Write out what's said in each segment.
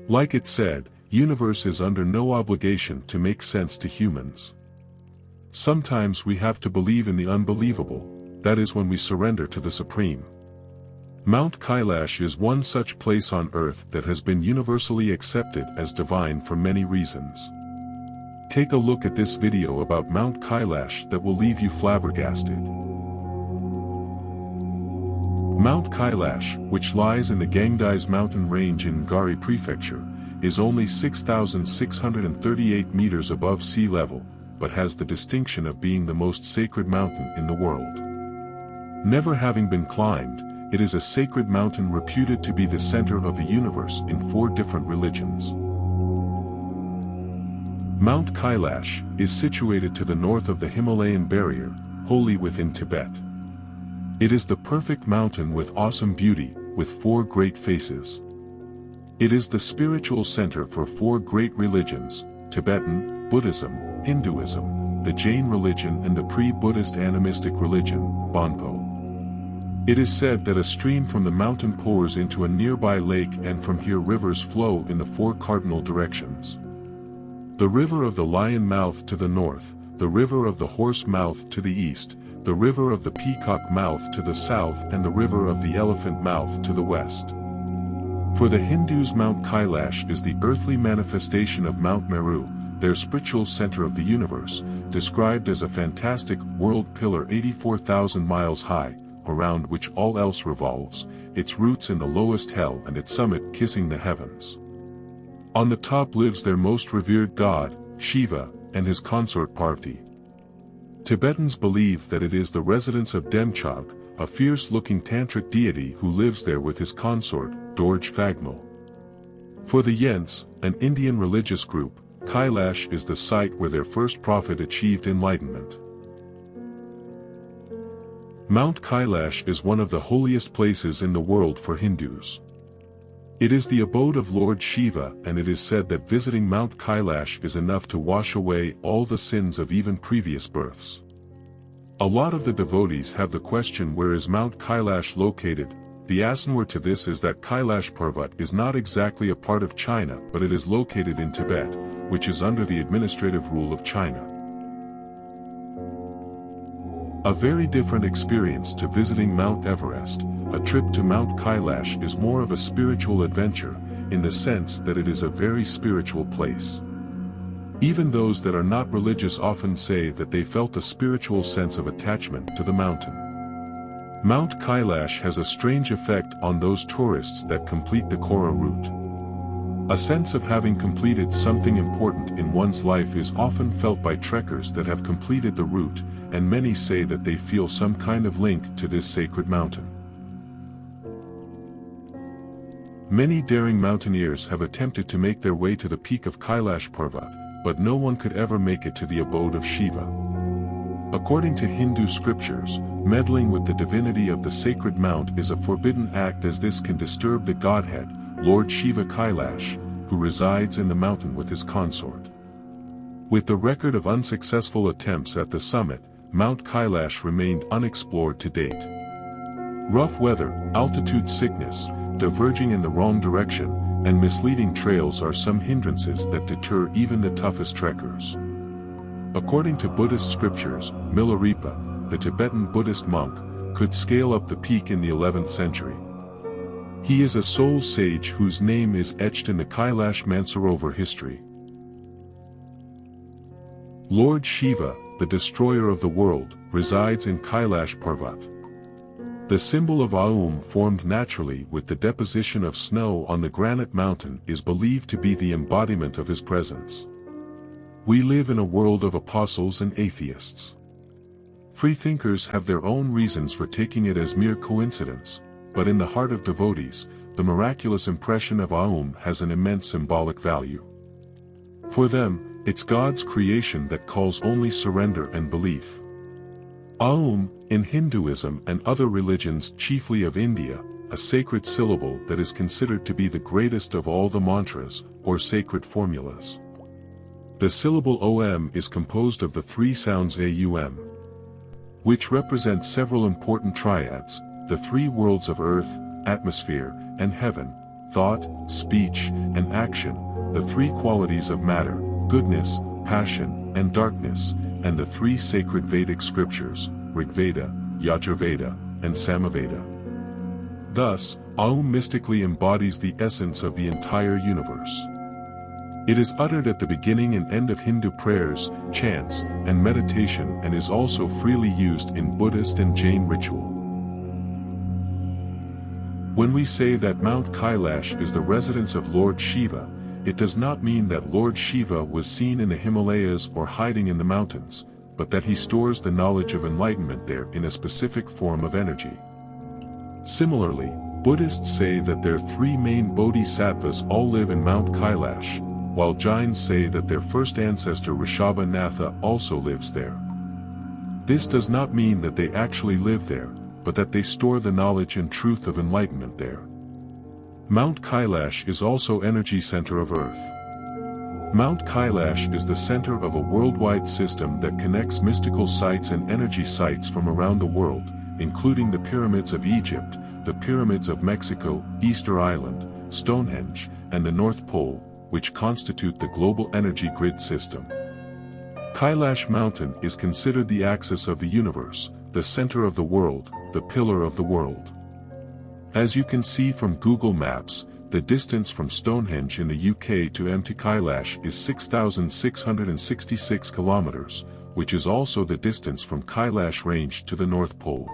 Like it said, universe is under no obligation to make sense to humans. Sometimes we have to believe in the unbelievable, that is when we surrender to the Supreme. Mount Kailash is one such place on earth that has been universally accepted as divine for many reasons. Take a look at this video about Mount Kailash that will leave you flabbergasted. Mount Kailash, which lies in the Gangdais mountain range in Gari Prefecture, is only 6,638 meters above sea level, but has the distinction of being the most sacred mountain in the world. Never having been climbed, it is a sacred mountain reputed to be the center of the universe in 4 different religions. Mount Kailash is situated to the north of the Himalayan barrier, wholly within Tibet. It is the perfect mountain with awesome beauty, with 4 great faces. It is the spiritual center for 4 great religions: Tibetan, Buddhism, Hinduism, the Jain religion and the pre-Buddhist animistic religion, Bonpo. It is said that a stream from the mountain pours into a nearby lake, and from here rivers flow in the 4 cardinal directions. The river of the Lion Mouth to the north, the river of the Horse Mouth to the east, the river of the Peacock Mouth to the south and the river of the Elephant Mouth to the west. For the Hindus, Mount Kailash is the earthly manifestation of Mount Meru, their spiritual center of the universe, described as a fantastic world pillar 84,000 miles high, around which all else revolves, its roots in the lowest hell and its summit kissing the heavens. On the top lives their most revered god, Shiva, and his consort Parvati. Tibetans believe that it is the residence of Demchog, a fierce-looking tantric deity who lives there with his consort, Dorje Phagmo. For the Yents, an Indian religious group, Kailash is the site where their first prophet achieved enlightenment. Mount Kailash is one of the holiest places in the world for Hindus. It is the abode of Lord Shiva, and it is said that visiting Mount Kailash is enough to wash away all the sins of even previous births. A lot of the devotees have the question, where is Mount Kailash located? The answer to this is that Kailash Parvat is not exactly a part of China, but it is located in Tibet, which is under the administrative rule of China. A very different experience to visiting Mount Everest. A trip to Mount Kailash is more of a spiritual adventure, in the sense that it is a very spiritual place. Even those that are not religious often say that they felt a spiritual sense of attachment to the mountain. Mount Kailash has a strange effect on those tourists that complete the Kora route. A sense of having completed something important in one's life is often felt by trekkers that have completed the route, and many say that they feel some kind of link to this sacred mountain. Many daring mountaineers have attempted to make their way to the peak of Kailash Parvat, but no one could ever make it to the abode of Shiva. According to Hindu scriptures, meddling with the divinity of the sacred mount is a forbidden act, as this can disturb the godhead, Lord Shiva Kailash, who resides in the mountain with his consort. With the record of unsuccessful attempts at the summit, Mount Kailash remained unexplored to date. Rough weather, altitude sickness, diverging in the wrong direction, and misleading trails are some hindrances that deter even the toughest trekkers. According to Buddhist scriptures, Milarepa, the Tibetan Buddhist monk, could scale up the peak in the 11th century. He is a soul sage whose name is etched in the Kailash mansarovar history. Lord Shiva, the destroyer of the world, resides in Kailash Parvat. The symbol of Aum, formed naturally with the deposition of snow on the granite mountain, is believed to be the embodiment of his presence. We live in a world of apostles and atheists. Freethinkers have their own reasons for taking it as mere coincidence, but in the heart of devotees, the miraculous impression of Aum has an immense symbolic value. For them, it's God's creation that calls only surrender and belief. Aum, in Hinduism and other religions chiefly of India, a sacred syllable that is considered to be the greatest of all the mantras, or sacred formulas. The syllable Om is composed of the 3 sounds Aum, which represent several important triads, the 3 worlds of earth, atmosphere, and heaven, thought, speech, and action, the three qualities of matter, goodness, passion, and darkness, and the three sacred Vedic scriptures, Rigveda, Yajurveda, and Samaveda. Thus, Aum mystically embodies the essence of the entire universe. It is uttered at the beginning and end of Hindu prayers, chants, and meditation, and is also freely used in Buddhist and Jain ritual. When we say that Mount Kailash is the residence of Lord Shiva, it does not mean that Lord Shiva was seen in the Himalayas or hiding in the mountains, but that he stores the knowledge of enlightenment there in a specific form of energy. Similarly, Buddhists say that their three main bodhisattvas all live in Mount Kailash, while Jains say that their first ancestor Rishabhanatha also lives there. This does not mean that they actually live there, but that they store the knowledge and truth of enlightenment there. Mount Kailash is also energy center of Earth. Mount Kailash is the center of a worldwide system that connects mystical sites and energy sites from around the world, including the pyramids of Egypt, the pyramids of Mexico, Easter Island, Stonehenge, and the North Pole, which constitute the global energy grid system. Kailash Mountain is considered the axis of the universe, the center of the world, the pillar of the world. As you can see from Google Maps, the distance from Stonehenge in the UK to Mt Kailash is 6,666 kilometers, which is also the distance from Kailash Range to the North Pole.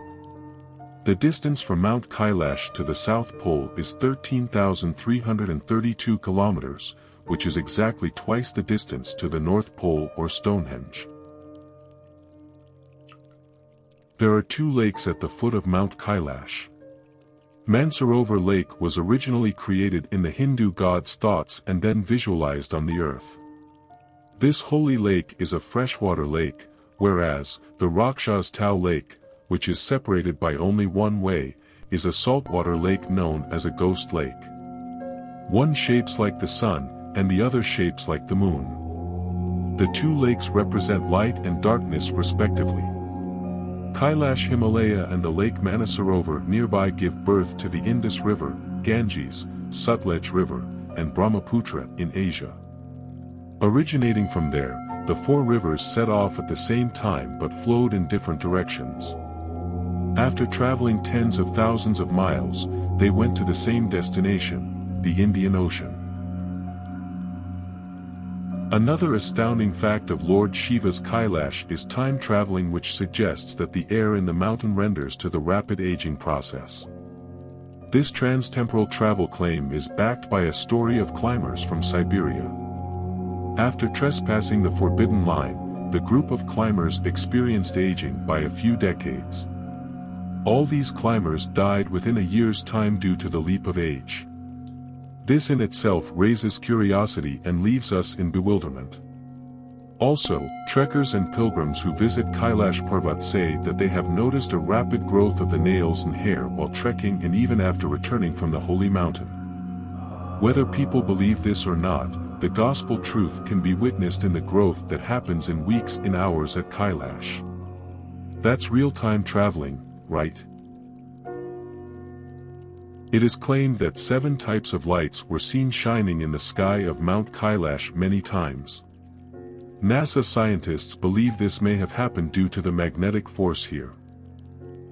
The distance from Mount Kailash to the South Pole is 13,332 kilometers, which is exactly twice the distance to the North Pole or Stonehenge. There are two lakes at the foot of Mount Kailash. Mansarovar Lake was originally created in the Hindu god's thoughts and then visualized on the earth. This holy lake is a freshwater lake, whereas the Rakshas Tau Lake, which is separated by only one way, is a saltwater lake known as a ghost lake. One shapes like the sun, and the other shapes like the moon. The two lakes represent light and darkness respectively. Kailash Himalaya and the Lake Manasarovar nearby give birth to the Indus River, Ganges, Sutlej River, and Brahmaputra in Asia. Originating from there, the four rivers set off at the same time but flowed in different directions. After traveling tens of thousands of miles, they went to the same destination, the Indian Ocean. Another astounding fact of Lord Shiva's Kailash is time traveling, which suggests that the air in the mountain renders to the rapid aging process. This transtemporal travel claim is backed by a story of climbers from Siberia. After trespassing the forbidden line, the group of climbers experienced aging by a few decades. All these climbers died within a year's time due to the leap of age. This in itself raises curiosity and leaves us in bewilderment. Also, trekkers and pilgrims who visit Kailash Parvat say that they have noticed a rapid growth of the nails and hair while trekking and even after returning from the holy mountain. Whether people believe this or not, the gospel truth can be witnessed in the growth that happens in weeks and hours at Kailash. That's real-time traveling, right? It is claimed that 7 types of lights were seen shining in the sky of Mount Kailash many times. NASA scientists believe this may have happened due to the magnetic force here.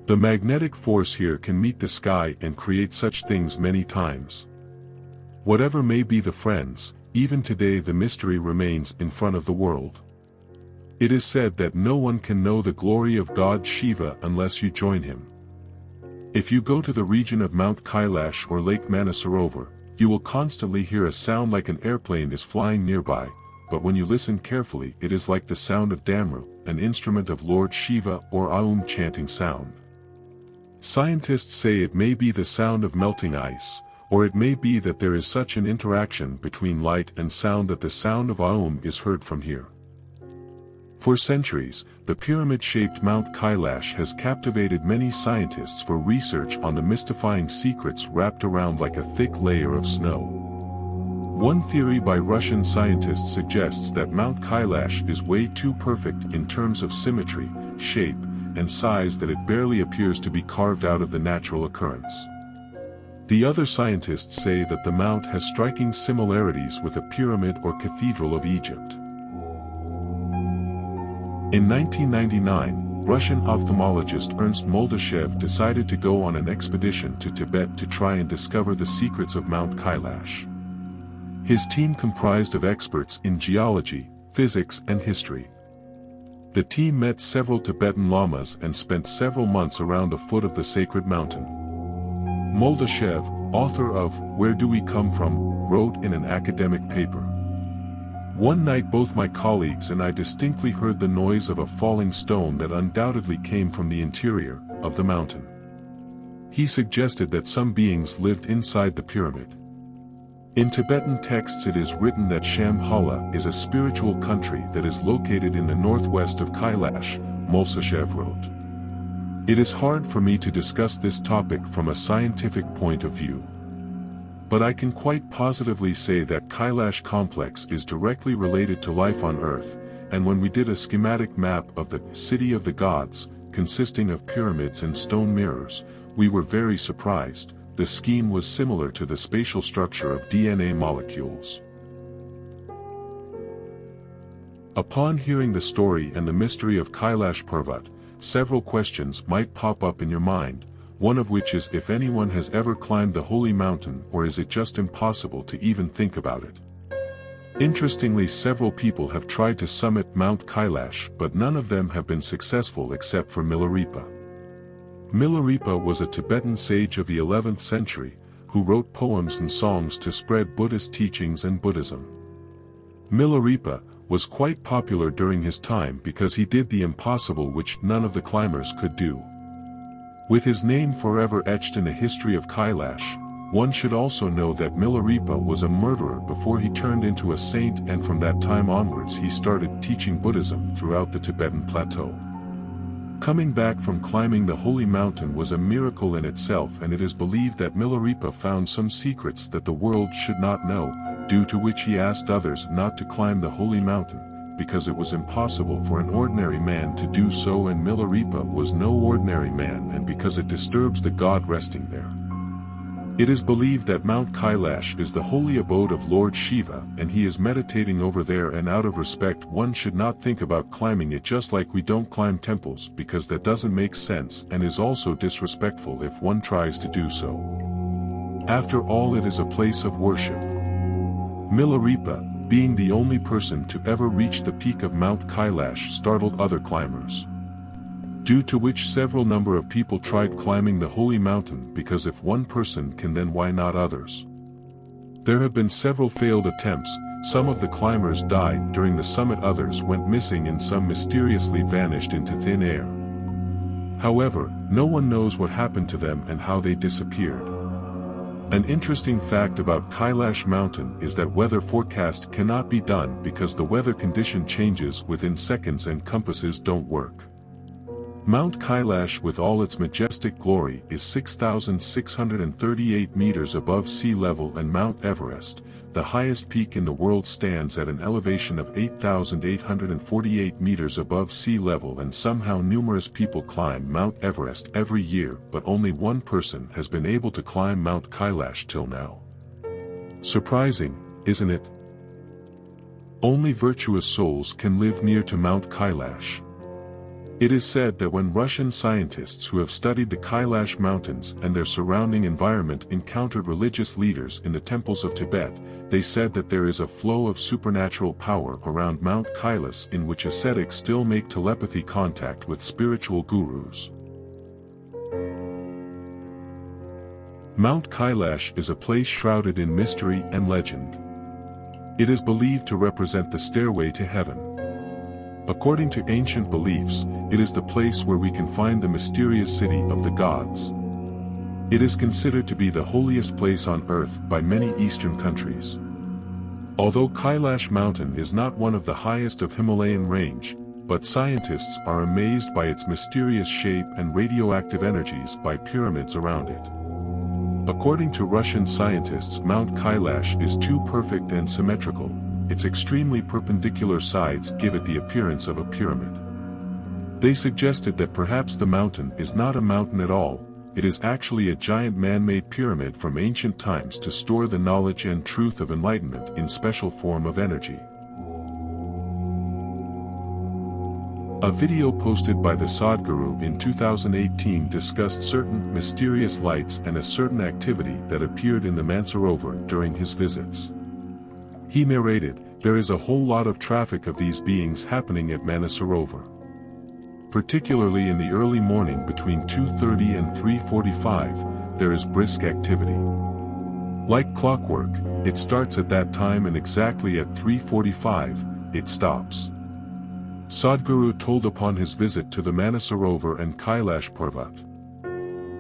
The magnetic force here can meet the sky and create such things many times. Whatever may be the friends, even today the mystery remains in front of the world. It is said that no one can know the glory of God Shiva unless you join him. If you go to the region of Mount Kailash or Lake Manasarovar, you will constantly hear a sound like an airplane is flying nearby, but when you listen carefully it is like the sound of Damru, an instrument of Lord Shiva, or Aum chanting sound. Scientists say it may be the sound of melting ice, or it may be that there is such an interaction between light and sound that the sound of Aum is heard from here. For centuries, the pyramid-shaped Mount Kailash has captivated many scientists for research on the mystifying secrets wrapped around like a thick layer of snow. One theory by Russian scientists suggests that Mount Kailash is way too perfect in terms of symmetry, shape, and size that it barely appears to be carved out of the natural occurrence. The other scientists say that the mount has striking similarities with a pyramid or cathedral of Egypt. In 1999, Russian ophthalmologist Ernst Moldashev decided to go on an expedition to Tibet to try and discover the secrets of Mount Kailash. His team comprised of experts in geology, physics and history. The team met several Tibetan lamas and spent several months around the foot of the sacred mountain. Moldashev, author of Where Do We Come From, wrote in an academic paper, "One night both my colleagues and I distinctly heard the noise of a falling stone that undoubtedly came from the interior of the mountain. He suggested that some beings lived inside the pyramid. In Tibetan texts it is written that Shambhala is a spiritual country that is located in the northwest of Kailash," Moldashev wrote. "It is hard for me to discuss this topic from a scientific point of view. But I can quite positively say that Kailash complex is directly related to life on Earth, and when we did a schematic map of the City of the Gods, consisting of pyramids and stone mirrors, we were very surprised. The scheme was similar to the spatial structure of DNA molecules." Upon hearing the story and the mystery of Kailash Parvat, several questions might pop up in your mind, one of which is if anyone has ever climbed the holy mountain or is it just impossible to even think about it. Interestingly, several people have tried to summit Mount Kailash but none of them have been successful except for Milarepa. Milarepa was a Tibetan sage of the 11th century, who wrote poems and songs to spread Buddhist teachings and Buddhism. Milarepa was quite popular during his time because he did the impossible which none of the climbers could do. With his name forever etched in the history of Kailash, one should also know that Milarepa was a murderer before he turned into a saint, and from that time onwards he started teaching Buddhism throughout the Tibetan plateau. Coming back from climbing the holy mountain was a miracle in itself, and it is believed that Milarepa found some secrets that the world should not know, due to which he asked others not to climb the holy mountain, because it was impossible for an ordinary man to do so, and Milarepa was no ordinary man, and because it disturbs the god resting there. It is believed that Mount Kailash is the holy abode of Lord Shiva, and he is meditating over there, and out of respect one should not think about climbing it, just like we don't climb temples, because that doesn't make sense and is also disrespectful if one tries to do so. After all, it is a place of worship. Milarepa, being the only person to ever reach the peak of Mount Kailash, startled other climbers. Due to which several number of people tried climbing the holy mountain, because if one person can, then why not others? There have been several failed attempts. Some of the climbers died during the summit, others went missing, and some mysteriously vanished into thin air. However, no one knows what happened to them and how they disappeared. An interesting fact about Kailash mountain is that weather forecast cannot be done because the weather condition changes within seconds and compasses don't work. Mount Kailash, with all its majestic glory, is 6,638 meters above sea level, and Mount Everest, the highest peak in the world, stands at an elevation of 8,848 meters above sea level, and somehow numerous people climb Mount Everest every year, but only one person has been able to climb Mount Kailash till now. Surprising, isn't it? Only virtuous souls can live near to Mount Kailash. It is said that when Russian scientists who have studied the Kailash mountains and their surrounding environment encountered religious leaders in the temples of Tibet, they said that there is a flow of supernatural power around Mount Kailash in which ascetics still make telepathy contact with spiritual gurus. Mount Kailash is a place shrouded in mystery and legend. It is believed to represent the stairway to heaven. According to ancient beliefs, it is the place where we can find the mysterious city of the gods. It is considered to be the holiest place on earth by many Eastern countries. Although Kailash mountain is not one of the highest of Himalayan range, but scientists are amazed by its mysterious shape and radioactive energies by pyramids around it. According to Russian scientists, Mount Kailash is too perfect and symmetrical. Its extremely perpendicular sides give it the appearance of a pyramid. They suggested that perhaps the mountain is not a mountain at all, it is actually a giant man-made pyramid from ancient times to store the knowledge and truth of enlightenment in special form of energy. A video posted by the Sadhguru in 2018 discussed certain mysterious lights and a certain activity that appeared in the mansarovar during his visits. He narrated, "There is a whole lot of traffic of these beings happening at Mansarovar. Particularly in the early morning between 2:30 and 3:45, there is brisk activity. Like clockwork, it starts at that time and exactly at 3:45, it stops." Sadhguru told upon his visit to the Mansarovar and Kailash Parvat.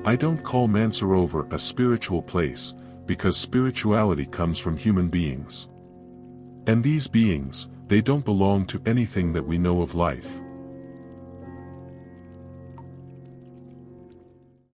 "I don't call Mansarovar a spiritual place, because spirituality comes from human beings. And these beings, they don't belong to anything that we know of life.